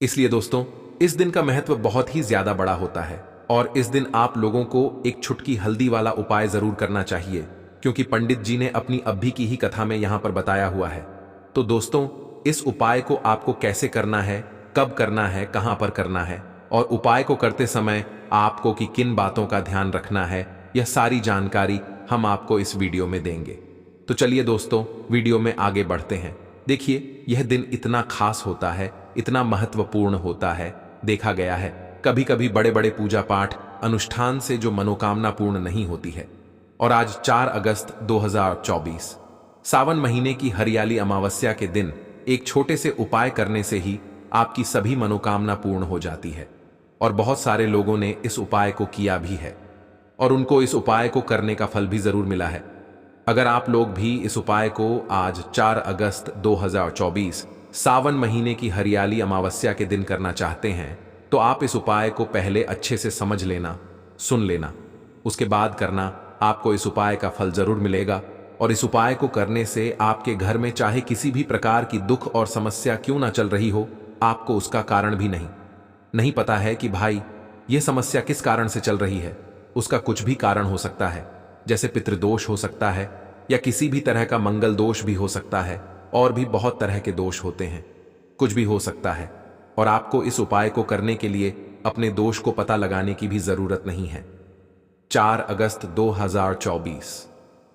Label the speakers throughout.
Speaker 1: इसलिए दोस्तों, इस दिन का महत्व बहुत ही ज्यादा बड़ा होता है और इस दिन आप लोगों को एक छुटकी हल्दी वाला उपाय जरूर करना चाहिए, क्योंकि पंडित जी ने अपनी अभी की ही कथा में यहां पर बताया हुआ है। तो दोस्तों, इस उपाय को आपको कैसे करना है, कब करना है, कहां पर करना है और उपाय को करते समय आपको कि किन बातों का ध्यान रखना है, यह सारी जानकारी हम आपको इस वीडियो में देंगे। तो चलिए दोस्तों, वीडियो में आगे बढ़ते हैं। देखिए, यह दिन इतना खास होता है, इतना महत्वपूर्ण होता है। देखा गया है कभी कभी बड़े बड़े पूजा पाठ अनुष्ठान से जो मनोकामना पूर्ण नहीं होती है। और आज 4 अगस्त 2024 सावन महीने की हरियाली अमावस्या के दिन एक छोटे से उपाय करने से ही आपकी सभी मनोकामना पूर्ण हो जाती है। और बहुत सारे लोगों ने इस उपाय को किया भी है और उनको इस उपाय को करने का फल भी जरूर मिला है। अगर आप लोग भी इस उपाय को आज 4 अगस्त 2024 सावन महीने की हरियाली अमावस्या के दिन करना चाहते हैं, तो आप इस उपाय को पहले अच्छे से समझ लेना, सुन लेना, उसके बाद करना। आपको इस उपाय का फल जरूर मिलेगा और इस उपाय को करने से आपके घर में चाहे किसी भी प्रकार की दुख और समस्या क्यों ना चल रही हो, आपको उसका कारण भी नहीं पता है कि भाई यह समस्या किस कारण से चल रही है। उसका कुछ भी कारण हो सकता है, जैसे पितृदोष हो सकता है या किसी भी तरह का मंगल दोष भी हो सकता है, और भी बहुत तरह के दोष होते हैं, कुछ भी हो सकता है। और आपको इस उपाय को करने के लिए अपने दोष को पता लगाने की भी जरूरत नहीं है। 4 अगस्त 2024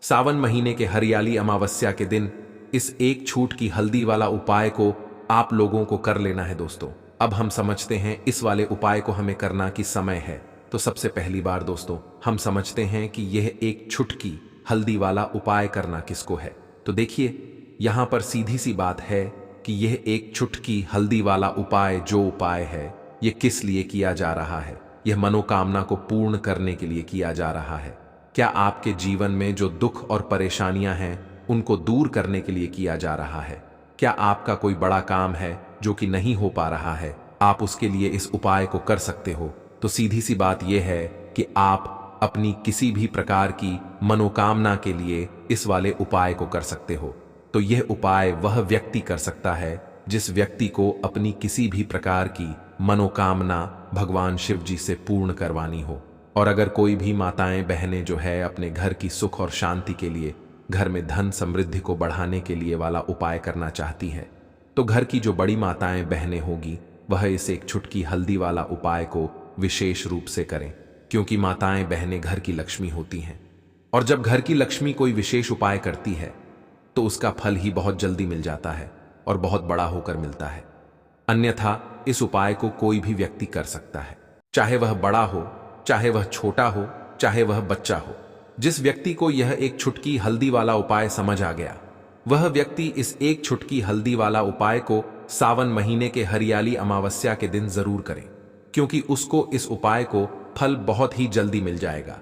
Speaker 1: सावन महीने के हरियाली अमावस्या के दिन इस एक छूट की हल्दी वाला उपाय को आप लोगों को कर लेना है। दोस्तों, अब हम समझते हैं इस वाले उपाय को हमें करना किस समय है। तो सबसे पहली बार दोस्तों, हम समझते हैं कि यह एक छुटकी हल्दी वाला उपाय करना किसको है। तो देखिए, यहां पर सीधी सी बात है कि यह एक छुटकी हल्दी वाला उपाय जो उपाय है, यह किस लिए किया जा रहा है। यह मनोकामना को पूर्ण करने के लिए किया जा रहा है। क्या आपके जीवन में जो दुख और परेशानियां हैं, उनको दूर करने के लिए किया जा रहा है। क्या आपका कोई बड़ा काम है जो कि नहीं हो पा रहा है, आप उसके लिए इस उपाय को कर सकते हो। तो सीधी सी बात यह है कि आप अपनी किसी भी प्रकार की मनोकामना के लिए इस वाले उपाय को कर सकते हो। तो यह उपाय वह व्यक्ति कर सकता है जिस व्यक्ति को अपनी किसी भी प्रकार की मनोकामना भगवान शिव जी से पूर्ण करवानी हो। और अगर कोई भी माताएं बहनें जो है अपने घर की सुख और शांति के लिए, घर में धन समृद्धि को बढ़ाने के लिए वाला उपाय करना चाहती है, तो घर की जो बड़ी माताएं बहनें होगी, वह इस एक छुटकी हल्दी वाला उपाय को विशेष रूप से करें, क्योंकि माताएं बहनें घर की लक्ष्मी होती हैं। और जब घर की लक्ष्मी कोई विशेष उपाय करती है, तो उसका फल ही बहुत जल्दी मिल जाता है और बहुत बड़ा होकर मिलता है। अन्यथा इस उपाय को कोई भी व्यक्ति कर सकता है, चाहे वह बड़ा हो, चाहे वह छोटा हो, चाहे वह बच्चा हो। जिस व्यक्ति को यह एक छुटकी हल्दी वाला उपाय समझ आ गया, वह व्यक्ति इस एक छुटकी हल्दी वाला उपाय को सावन महीने के हरियाली अमावस्या के दिन जरूर करें, क्योंकि उसको इस उपाय को फल बहुत ही जल्दी मिल जाएगा।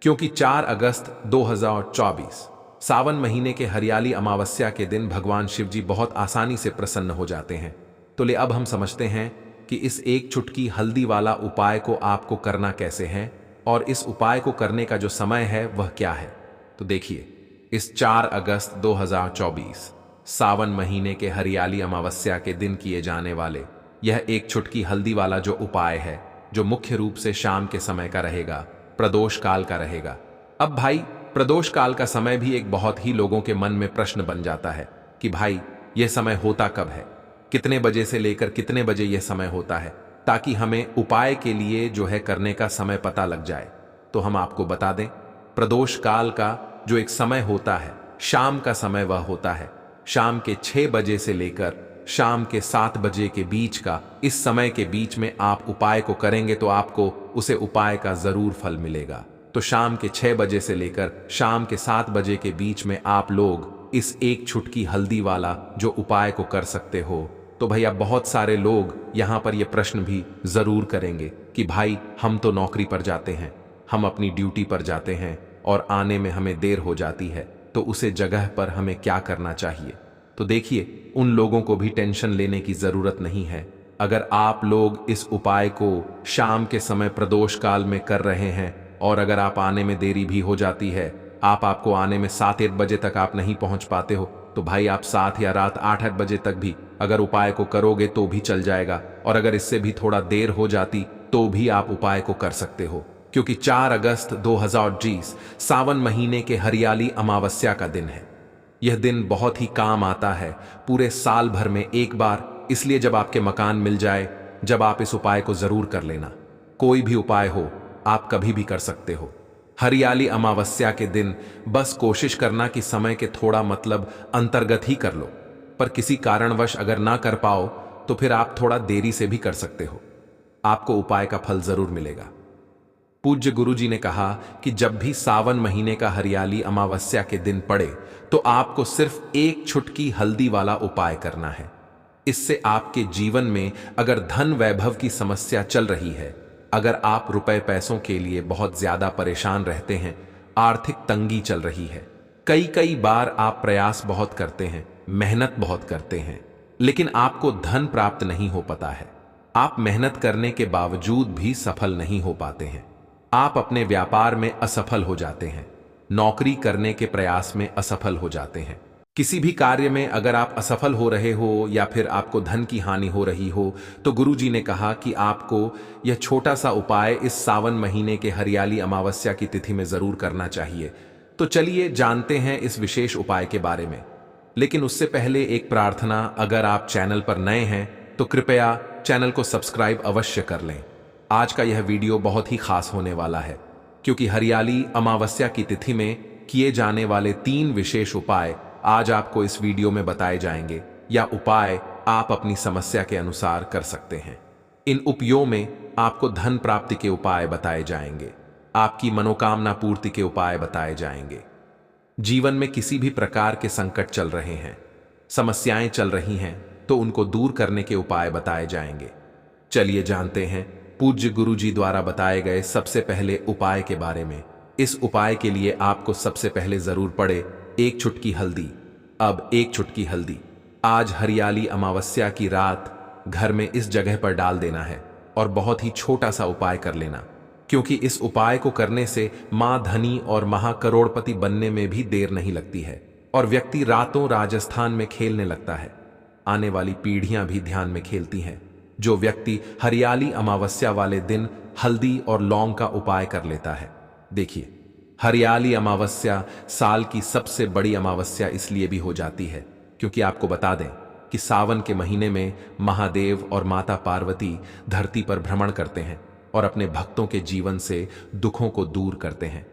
Speaker 1: क्योंकि 4 अगस्त 2024 सावन महीने के हरियाली अमावस्या के दिन भगवान शिव जी बहुत आसानी से प्रसन्न हो जाते हैं। तो ले अब हम समझते हैं कि इस एक छुटकी हल्दी वाला उपाय को आपको करना कैसे है और इस उपाय को करने का जो समय है वह क्या है। तो देखिए, इस 4 अगस्त 2024 सावन महीने के हरियाली अमावस्या के दिन किए जाने वाले यह एक छुटकी हल्दी वाला जो उपाय है, जो मुख्य रूप से शाम के समय का रहेगा, प्रदोष काल का रहेगा। अब भाई, प्रदोष काल का समय भी एक बहुत ही लोगों के मन में प्रश्न बन जाता है कि भाई यह समय होता कब है, कितने बजे से लेकर कितने बजे यह समय होता है, ताकि हमें उपाय के लिए जो है करने का समय पता लग जाए। तो हम आपको बता दें, प्रदोष काल का जो एक समय होता है, शाम का समय वह होता है शाम के 6 बजे से लेकर शाम के 7 बजे के बीच का। इस समय के बीच में आप उपाय को करेंगे तो आपको उसे उपाय का जरूर फल मिलेगा। तो शाम के 6 बजे से लेकर शाम के 7 बजे के बीच में आप लोग इस एक छुटकी हल्दी वाला जो उपाय को कर सकते हो। तो भैया, बहुत सारे लोग यहां पर यह प्रश्न भी जरूर करेंगे कि भाई हम तो नौकरी पर जाते हैं, हम अपनी ड्यूटी पर जाते हैं और आने में हमें देर हो जाती है, तो उसे जगह पर हमें क्या करना चाहिए। तो देखिए, उन लोगों को भी टेंशन लेने की जरूरत नहीं है। अगर आप लोग इस उपाय को शाम के समय प्रदोष काल में कर रहे हैं और अगर आप आने में देरी भी हो जाती है, आपको आने में 7-8 बजे तक आप नहीं पहुंच पाते हो, तो भाई आप 7 या रात 8-8 बजे तक भी अगर उपाय को करोगे तो भी चल जाएगा और अगर इससे भी थोड़ा देर हो जाती तो भी आप उपाय को कर सकते हो, क्योंकि 4 अगस्त 2020 सावन महीने के हरियाली अमावस्या का दिन है। यह दिन बहुत ही काम आता है, पूरे साल भर में एक बार, इसलिए जब आपके मकान मिल जाए, जब आप इस उपाय को जरूर कर लेना। कोई भी उपाय हो, आप कभी भी कर सकते हो। हरियाली अमावस्या के दिन बस कोशिश करना कि समय के थोड़ा मतलब अंतर्गत ही कर लो, पर किसी कारणवश अगर ना कर पाओ तो फिर आप थोड़ा देरी से भी कर सकते हो। आपको उपाय का फल जरूर मिलेगा। पूज्य गुरुजी ने कहा कि जब भी सावन महीने का हरियाली अमावस्या के दिन पड़े तो आपको सिर्फ एक चुटकी हल्दी वाला उपाय करना है। इससे आपके जीवन में अगर धन वैभव की समस्या चल रही है, अगर आप रुपए पैसों के लिए बहुत ज्यादा परेशान रहते हैं, आर्थिक तंगी चल रही है, कई बार आप प्रयास बहुत करते हैं, मेहनत बहुत करते हैं, लेकिन आपको धन प्राप्त नहीं हो पाता है, आप मेहनत करने के बावजूद भी सफल नहीं हो पाते हैं, आप अपने व्यापार में असफल हो जाते हैं, नौकरी करने के प्रयास में असफल हो जाते हैं, किसी भी कार्य में अगर आप असफल हो रहे हो या फिर आपको धन की हानि हो रही हो, तो गुरुजी ने कहा कि आपको यह छोटा सा उपाय इस सावन महीने के हरियाली अमावस्या की तिथि में जरूर करना चाहिए। तो चलिए जानते हैं इस विशेष उपाय के बारे में। लेकिन उससे पहले एक प्रार्थना, अगर आप चैनल पर नए हैं तो कृपया चैनल को सब्सक्राइब अवश्य कर लें। आज का यह वीडियो बहुत ही खास होने वाला है, क्योंकि हरियाली अमावस्या की तिथि में किए जाने वाले 3 विशेष उपाय आज आपको इस वीडियो में बताए जाएंगे, या उपाय आप अपनी समस्या के अनुसार कर सकते हैं। इन उपायों में आपको धन प्राप्ति के उपाय बताए जाएंगे, आपकी मनोकामना पूर्ति के उपाय बताए जाएंगे। जीवन में किसी भी प्रकार के संकट चल रहे हैं, समस्याएं चल रही हैं, तो उनको दूर करने के उपाय बताए जाएंगे। चलिए जानते हैं पूज्य गुरुजी द्वारा बताए गए सबसे पहले उपाय के बारे में। इस उपाय के लिए आपको सबसे पहले जरूर पड़े एक चुटकी हल्दी। अब एक चुटकी हल्दी आज हरियाली अमावस्या की रात घर में इस जगह पर डाल देना है और बहुत ही छोटा सा उपाय कर लेना, क्योंकि इस उपाय को करने से मां धनी और महाकरोड़पति बनने में भी देर नहीं लगती है और व्यक्ति रातों राजस्थान में खेलने लगता है। आने वाली पीढ़ियां भी ध्यान में खेलती हैं। जो व्यक्ति हरियाली अमावस्या वाले दिन हल्दी और लौंग का उपाय कर लेता है। देखिए, हरियाली अमावस्या साल की सबसे बड़ी अमावस्या इसलिए भी हो जाती है क्योंकि आपको बता दें कि सावन के महीने में महादेव और माता पार्वती धरती पर भ्रमण करते हैं और अपने भक्तों के जीवन से दुखों को दूर करते हैं।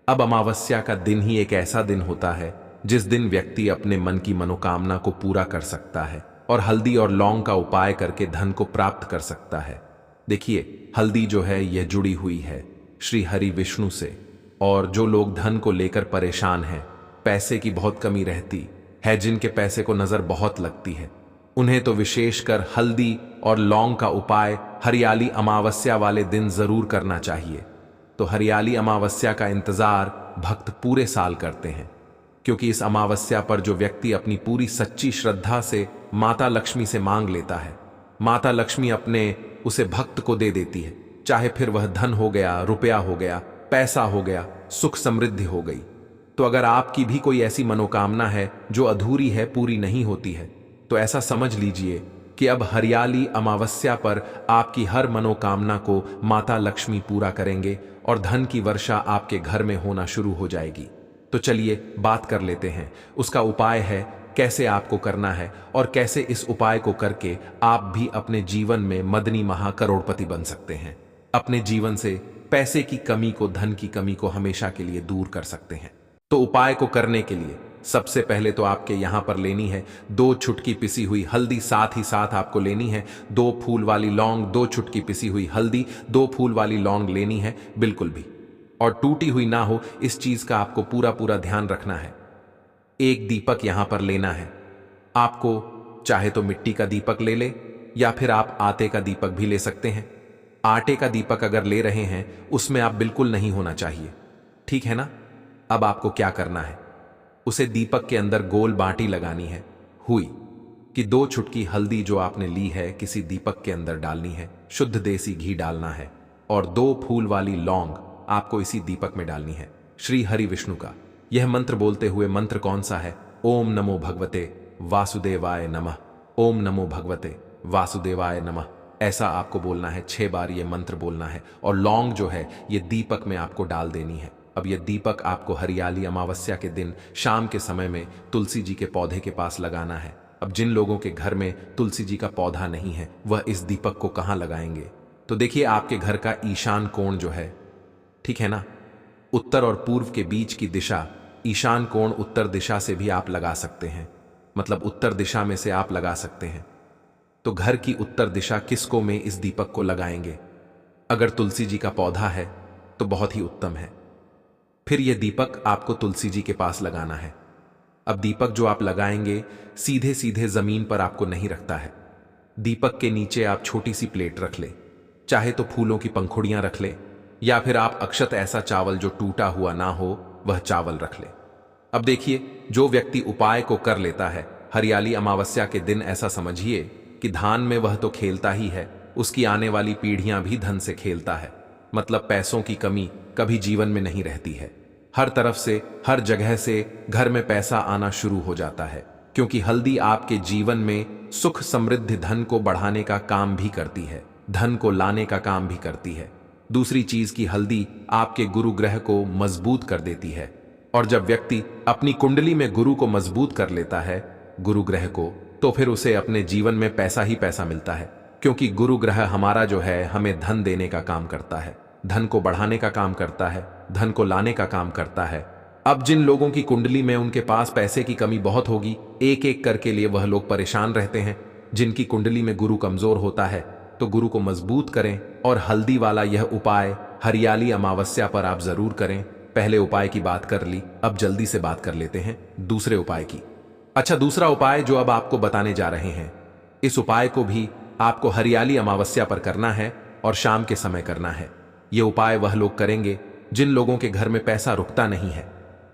Speaker 1: अब अमावस्या का दिन ही एक ऐसा दिन होता है जिस दिन व्यक्ति अपने मन की मनोकामना को पूरा कर सकता है और हल्दी और लौंग का उपाय करके धन को प्राप्त कर सकता है। देखिए, हल्दी जो है यह जुड़ी हुई है श्री हरि विष्णु से, और जो लोग धन को लेकर परेशान हैं, पैसे की बहुत कमी रहती है, जिनके पैसे को नजर बहुत लगती है, उन्हें तो विशेषकर हल्दी और लौंग का उपाय हरियाली अमावस्या वाले दिन जरूर करना चाहिए। तो हरियाली अमावस्या का इंतजार भक्त पूरे साल करते हैं, क्योंकि इस अमावस्या पर जो व्यक्ति अपनी पूरी सच्ची श्रद्धा से माता लक्ष्मी से मांग लेता है, माता लक्ष्मी अपने उसे भक्त को दे देती है, चाहे फिर वह धन हो गया, रुपया हो गया, पैसा हो गया, सुख समृद्धि हो गई। तो अगर आपकी भी कोई ऐसी मनोकामना है जो अधूरी है, पूरी नहीं होती है, तो ऐसा समझ लीजिए कि अब हरियाली अमावस्या पर आपकी हर मनोकामना को माता लक्ष्मी पूरा करेंगे और धन की वर्षा आपके घर में होना शुरू हो जाएगी। तो चलिए बात कर लेते हैं, उसका उपाय है, कैसे आपको करना है और कैसे इस उपाय को करके आप भी अपने जीवन में मदनी महाकरोड़पति बन सकते हैं। अपने जीवन से पैसे की कमी को, धन की कमी को हमेशा के लिए दूर कर सकते हैं। तो उपाय को करने के लिए सबसे पहले तो आपके यहां पर लेनी है 2 चुटकी पिसी हुई हल्दी, साथ ही साथ आपको लेनी है 2 फूल वाली लौंग, 2 चुटकी पिसी हुई हल्दी, 2 फूल वाली लौंग लेनी है, बिल्कुल भी और टूटी हुई ना हो, इस चीज का आपको पूरा ध्यान रखना है। एक दीपक यहां पर लेना है। आपको चाहे तो मिट्टी का दीपक ले ले या फिर आप आटे का दीपक भी ले सकते हैं। आटे का दीपक अगर ले रहे हैं उसमें आप बिल्कुल नहीं होना चाहिए, ठीक है ना। अब आपको क्या करना है, उसे दीपक के अंदर गोल बाटी लगानी है हुई कि 2 चुटकी हल्दी जो आपने ली है किसी दीपक के अंदर डालनी है, शुद्ध देसी घी डालना है और 2 फूल वाली लौंग आपको इसी दीपक में डालनी है श्री हरि विष्णु का। यह मंत्र बोलते हुए, मंत्र कौन सा है, ओम नमो भगवते वासुदेवाय नमः, ओम नमो भगवते वासुदेवाय नमः। ऐसा आपको बोलना है, 6 बार ये मंत्र बोलना है। और लौंग जो है ये दीपक में आपको डाल देनी है। अब ये दीपक आपको हरियाली अमावस्या के दिन शाम के समय में तुलसी जी के पौधे के पास लगाना है। अब जिन लोगों के घर में तुलसी जी का पौधा नहीं है वह इस दीपक को कहाँ लगाएंगे? तो देखिए, आपके घर का ईशान कोण जो है, ठीक है ना, उत्तर और पूर्व के बीच की दिशा, ईशान कोण उत्तर दिशा से भी आप लगा सकते हैं, मतलब उत्तर दिशा में से आप लगा सकते हैं। तो घर की उत्तर दिशा किसको में इस दीपक को लगाएंगे? अगर तुलसी जी का पौधा है तो बहुत ही उत्तम है। फिर यह दीपक आपको तुलसी जी के पास लगाना है। अब दीपक जो आप लगाएंगे सीधे सीधे जमीन पर आपको नहीं रखता है। दीपक के नीचे आप छोटी सी प्लेट रख ले, चाहे तो फूलों की पंखुड़ियां रख ले, या फिर आप अक्षत ऐसा चावल जो टूटा हुआ ना हो वह चावल रख ले। अब देखिए, जो व्यक्ति उपाय को कर लेता है हरियाली अमावस्या के दिन, ऐसा समझिए कि धान में वह तो खेलता ही है, उसकी आने वाली पीढ़ियां भी धन से खेलता है। मतलब पैसों की कमी कभी जीवन में नहीं रहती है। हर तरफ से, हर जगह से घर में पैसा आना शुरू हो जाता है, क्योंकि हल्दी आपके जीवन में सुख समृद्धि धन को बढ़ाने का काम भी करती है, धन को लाने का काम भी करती है। दूसरी चीज की हल्दी आपके गुरु ग्रह को मजबूत कर देती है। और जब व्यक्ति अपनी कुंडली में गुरु को मजबूत कर लेता है, गुरु ग्रह को, तो फिर उसे अपने जीवन में पैसा ही पैसा मिलता है, क्योंकि गुरु ग्रह हमारा जो है हमें धन देने का काम करता है, धन को बढ़ाने का काम करता है, धन को लाने का काम करता है। अब जिन लोगों की कुंडली में उनके पास पैसे की कमी बहुत होगी, एक एक करके लिए वह लोग परेशान रहते हैं। जिनकी कुंडली में गुरु कमजोर होता है तो गुरु को मजबूत करें, और हल्दी वाला यह उपाय हरियाली अमावस्या पर आप जरूर करें। पहले उपाय की बात कर ली, अब जल्दी से बात कर लेते हैं दूसरे उपाय की। अच्छा, दूसरा उपाय जो अब आपको बताने जा रहे हैं, इस उपाय को भी आपको हरियाली अमावस्या पर करना है और शाम के समय करना है। यह उपाय वह लोग करेंगे जिन लोगों के घर में पैसा रुकता नहीं है,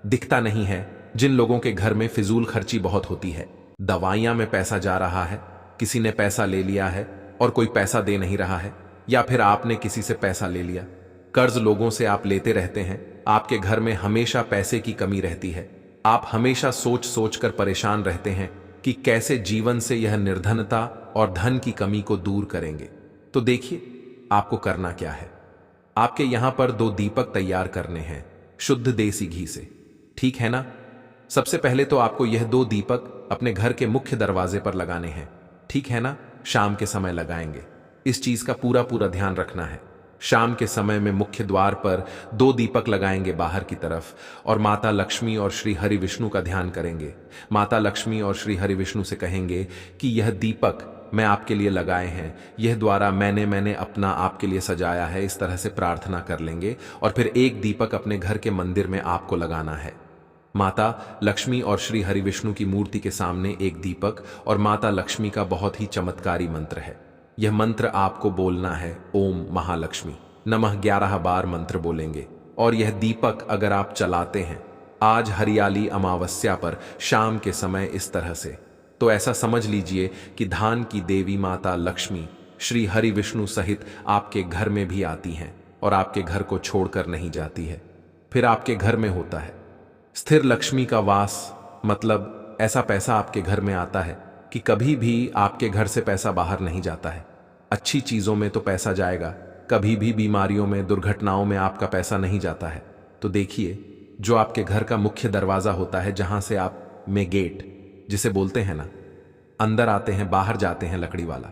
Speaker 1: दिखता नहीं है, जिन लोगों के घर में फिजूल खर्ची बहुत होती है, दवाइयां में पैसा जा रहा है, किसी ने पैसा ले लिया है और कोई पैसा दे नहीं रहा है, या फिर आपने किसी से पैसा ले लिया, कर्ज लोगों से आप लेते रहते हैं, आपके घर में हमेशा पैसे की कमी रहती है, आप हमेशा सोच सोच कर परेशान रहते हैं कि कैसे जीवन से यह निर्धनता और धन की कमी को दूर करेंगे। तो देखिए, आपको करना क्या है। आपके यहां पर 2 दीपक तैयार करने हैं शुद्ध देसी घी से, ठीक है ना। सबसे पहले तो आपको यह 2 दीपक अपने घर के मुख्य दरवाजे पर लगाने हैं, ठीक है ना। शाम के समय लगाएंगे, इस चीज का पूरा पूरा ध्यान रखना है। शाम के समय में मुख्य द्वार पर 2 दीपक लगाएंगे बाहर की तरफ, और माता लक्ष्मी और श्री हरि विष्णु का ध्यान करेंगे। माता लक्ष्मी और श्री हरि विष्णु से कहेंगे कि यह दीपक मैं आपके लिए लगाए हैं, यह द्वारा मैंने अपना आपके लिए सजाया है, इस तरह से प्रार्थना कर लेंगे। और फिर एक दीपक अपने घर के मंदिर में आपको लगाना है। माता लक्ष्मी और श्री हरि विष्णु की मूर्ति के सामने एक दीपक, और माता लक्ष्मी का बहुत ही चमत्कारी मंत्र है। यह मंत्र आपको बोलना है, ओम महालक्ष्मी नमः 11 बार मंत्र बोलेंगे। और यह दीपक अगर आप चलाते हैं आज हरियाली अमावस्या पर शाम के समय इस तरह से, तो ऐसा समझ लीजिए कि धान की देवी माता लक्ष्मी श्री हरि विष्णु सहित आपके घर में भी आती हैं और आपके घर को छोड़कर नहीं जाती है। फिर आपके घर में होता है स्थिर लक्ष्मी का वास, मतलब ऐसा पैसा आपके घर में आता है कि कभी भी आपके घर से पैसा बाहर नहीं जाता है। अच्छी चीजों में तो पैसा जाएगा, कभी भी बीमारियों में, दुर्घटनाओं में आपका पैसा नहीं जाता है। तो देखिए, जो आपके घर का मुख्य दरवाजा होता है, जहां से आप में गेट जिसे बोलते हैं ना, अंदर आते हैं बाहर जाते हैं, लकड़ी वाला,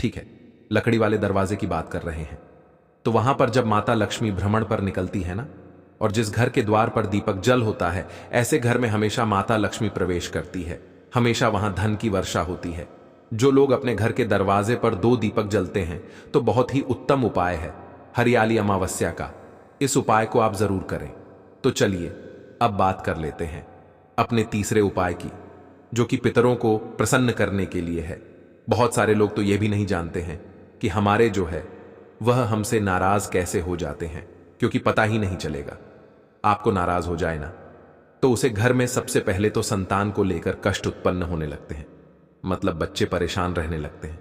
Speaker 1: ठीक है, लकड़ी वाले दरवाजे की बात कर रहे हैं। तो वहां पर जब माता लक्ष्मी भ्रमण पर निकलती है ना, और जिस घर के द्वार पर दीपक जल होता है, ऐसे घर में हमेशा माता लक्ष्मी प्रवेश करती है, हमेशा वहां धन की वर्षा होती है। जो लोग अपने घर के दरवाजे पर 2 दीपक जलते हैं तो बहुत ही उत्तम उपाय है हरियाली अमावस्या का, इस उपाय को आप जरूर करें। तो चलिए अब बात कर लेते हैं अपने तीसरे उपाय की, जो कि पितरों को प्रसन्न करने के लिए है। बहुत सारे लोग तो यह भी नहीं जानते हैं कि हमारे जो है वह हमसे नाराज कैसे हो जाते हैं, क्योंकि पता ही नहीं चलेगा। आपको नाराज हो जाए ना, तो उसे घर में सबसे पहले तो संतान को लेकर कष्ट उत्पन्न होने लगते हैं, मतलब बच्चे परेशान रहने लगते हैं।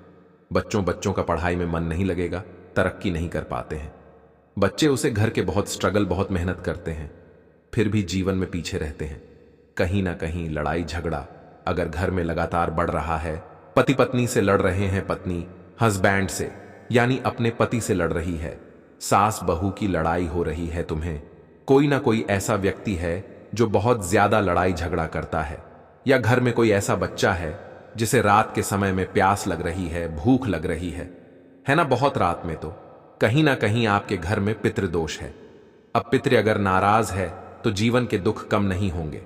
Speaker 1: बच्चों का पढ़ाई में मन नहीं लगेगा, तरक्की नहीं कर पाते हैं। बच्चे उसे घर के बहुत स्ट्रगल, बहुत मेहनत करते हैं, फिर भी जीवन में पीछे रहते हैं। कहीं ना कहीं लड़ाई झगड़ा अगर घर में लगातार बढ़ रहा है, पति पत्नी से लड़ रहे हैं, पत्नी हस्बैंड से, यानी अपने पति से लड़ रही है, सास बहू की लड़ाई हो रही है तुम्हें, कोई ना कोई ऐसा व्यक्ति है जो बहुत ज्यादा लड़ाई झगड़ा करता है, या घर में कोई ऐसा बच्चा है जिसे रात के समय में प्यास लग रही है, भूख लग रही है ना, बहुत रात में, तो कहीं ना कहीं आपके घर में पितृदोष है। अब पितृ अगर नाराज है तो जीवन के दुख कम नहीं होंगे।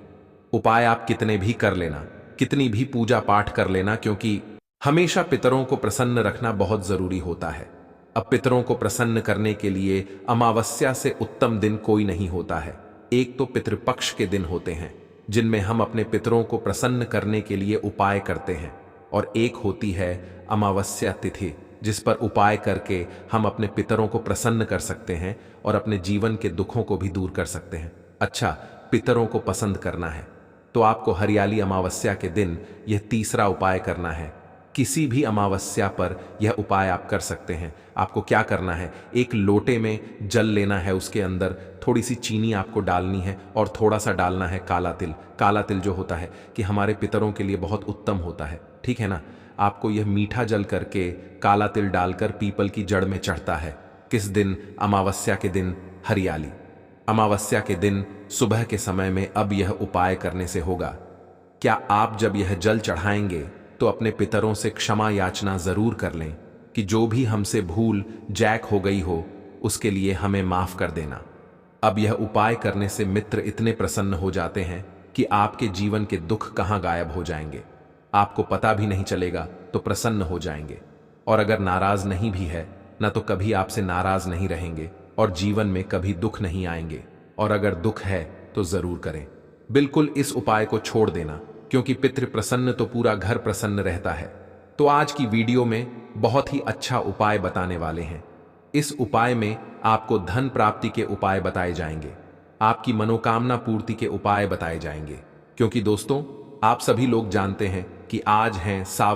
Speaker 1: उपाय आप कितने भी कर लेना, कितनी भी पूजा पाठ कर लेना, क्योंकि हमेशा पितरों को प्रसन्न रखना बहुत जरूरी होता है। अब पितरों को प्रसन्न करने के लिए अमावस्या से उत्तम दिन कोई नहीं होता है। एक तो पितृपक्ष के दिन होते हैं जिनमें हम अपने पितरों को प्रसन्न करने के लिए उपाय करते हैं, और एक होती है अमावस्या तिथि जिस पर उपाय करके हम अपने पितरों को प्रसन्न कर सकते हैं और अपने जीवन के दुखों को भी दूर कर सकते हैं। अच्छा, पितरों को पसंद करना है तो आपको हरियाली अमावस्या के दिन यह तीसरा उपाय करना है। किसी भी अमावस्या पर यह उपाय आप कर सकते हैं। आपको क्या करना है, एक लोटे में जल लेना है, उसके अंदर थोड़ी सी चीनी आपको डालनी है और थोड़ा सा डालना है काला तिल। काला तिल जो होता है कि हमारे पितरों के लिए बहुत उत्तम होता है, ठीक है ना। आपको यह मीठा जल करके काला तिल डालकर पीपल की जड़ में चढ़ता है। किस दिन? अमावस्या के दिन, हरियाली अमावस्या के दिन सुबह के समय में अब यह उपाय करने से होगा। क्या आप जब यह जल चढ़ाएंगे तो अपने पितरों से क्षमा याचना जरूर कर लें कि जो भी हमसे भूल जैक हो गई हो उसके लिए हमें माफ कर देना। अब यह उपाय करने से मित्र इतने प्रसन्न हो जाते हैं कि आपके जीवन के दुख कहां गायब हो जाएंगे, आपको पता भी नहीं चलेगा, तो प्रसन्न हो जाएंगे। और अगर नाराज नहीं भी है ना तो कभी आपसे नाराज नहीं रहेंगे और जीवन में कभी दुख नहीं आएंगे। और अगर दुख है तो जरूर करें, बिल्कुल इस उपाय को छोड़ देना, क्योंकि पितृ प्रसन्न तो पूरा घर प्रसन्न रहता है। तो आज की वीडियो में बहुत ही अच्छा उपाय बताने वाले हैं। इस उपाय में आपको धन प्राप्ति के उपाय बताए जाएंगे, आपकी मनोकामना पूर्ति के उपाय बताए जाएंगे, क्योंकि दोस्तों आप सभी लोग जानते हैं कि आज हैं सावन